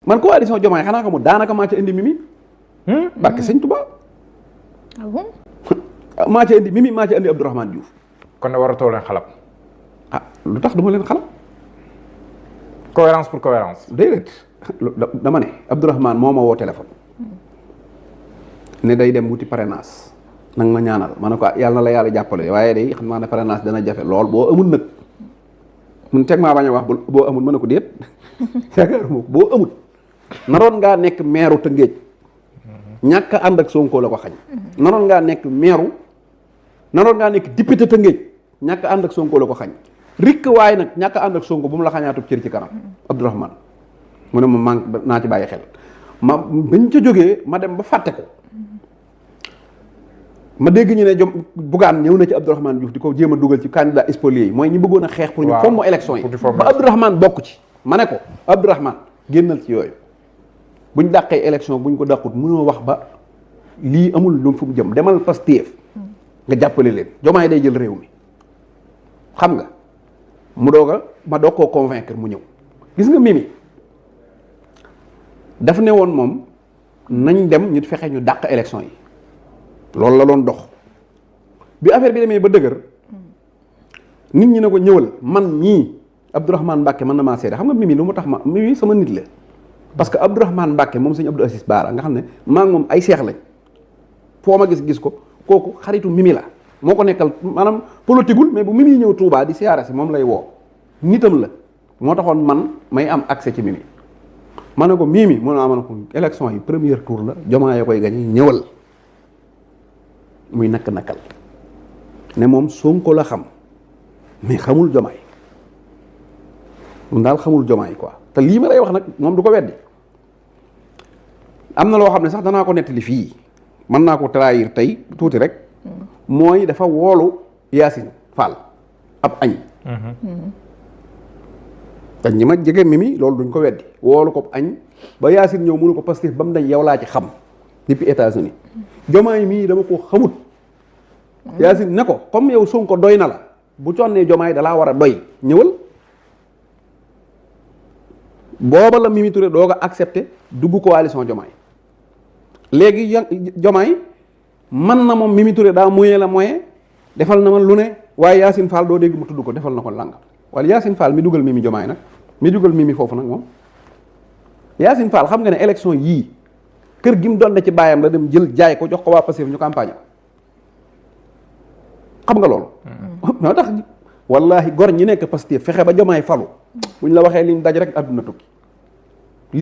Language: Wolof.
man coalition Diomaye xanaa xamul daanaka maa ca indi Mimi. barke sëñ Touba. ah bon. maa ca indi Mimi maa ca indi Abdourahmane Diouf. kon ne waratoo leen xalab. ah lu tax duma leen xalab. cohérence pour cohérence. déedéet dama ne Abdourahmane moo ma woo téléphone. ne day dem wuti parrainage. nag ma ñaanal ma ne ko yàlla na la yàlla jàppale waaye day xam naa ne parrainage dana jafe lool boo amul nag mun teg maa bañ a wax boo amul ma ne ko déet yaakaaruma ko boo amul naroon ngaa nekk meeru Tëngéej ñàkk ànd ak Sonko la ko xañ naroon ngaa nekk naroon ngaa nekk député Tëngéej ñàkk ànd ak Sonko la ko xañ rikk waaye nag ñàkk ànd ak Sonko bu mu la xañaatub cër ci kanam Abdourahmane mu ne ma man naa ci bàyyi xel ma bañ ca jógee ma dem ba fàtte ko ma dégg ñu ne Bougane ñëw na ci Abdourahmane Diouf di ko jéem a dugal ci candidat spoliés yi mooy ñi bëggoon a xeex pour ñu fomm élection yi ba Abdourahmane bokk ci ma ne ko Abdourahmane génnal ci yooyu buñ dàqee élection buñ ko dàqut mënoo wax ba lii amul lu fu mu jëm demal Pastef nga jàppale leen Diomaye day jël réew mi xam nga mu ma doog koo convaincre mu ñëw gis nga Mimi daf ne woon moom nañ dem ñu fexe ñu dàq élection yi loolu la doon dox bi affaire bi demee ba dëgër nit ñi ne ko ñëwal man mii Abdourahmane Mbacke mën na maa seede xam nga Mimi lu mu tax Mimi sama nit la parce que Abdourahmane Mbacke moom sëñ Abdou Assis Baara nga xam ne maa ngi moom ay seex lañ foo ma gis ko kooku xaritu Mimi la moo ko nekkal maanaam politigul mais bu Mimi ñëw Touba di siyaara si moom lay woo nitam la moo taxoon man may am accès ci Mimi ma ne ko Mimi mun naa ma ne ko élection yi premier tour la Diomaye koy gañe ñëwal muy nakk-nakkal ne moom Sonko la xam mais xamul Diomaye moom daal xamul Diomaye quoi te lii ma lay wax nag moom du ko weddi am na loo xam ne sax danaa ko nettali fii mën naa ko trahir tey tuuti rek mooy dafa woolu Yacine Fall ab añ dañ ñi ma jege Mimi loolu duñ ko weddi woolu ko añ ba Yacine ñëw mënu ko Pastef ba mu dañ yow laa ci xam depuis États-Unis Diomaye mii dama ko xamut Yacine ne ko comme yow Sonko doy na la bu connee Diomaye dalaa war a doy ñëwal booba la Mimi Touré doo ko accepté dugg coalition Diomaye léegi Diomaye man na moom Mimi Touré daa moyen la moyen defal na man lu ne waaye Yacine Fall doo dégg mu tudd ko defal na ko lang wala Yacine Fall mi dugal Mimi Diomaye nag mi dugal Mimi foofu nag moom Yacine Fall xam nga ne élection yii kër gi mu doon na ci baayam la dem jël jaay ko jox ko waa Pastef ñu campagne xam nga loolu moo tax wallahi gor ñi nekk Pastef fexe ba Diomaye falu buñ la waxee liñ daj rek àdduna tukki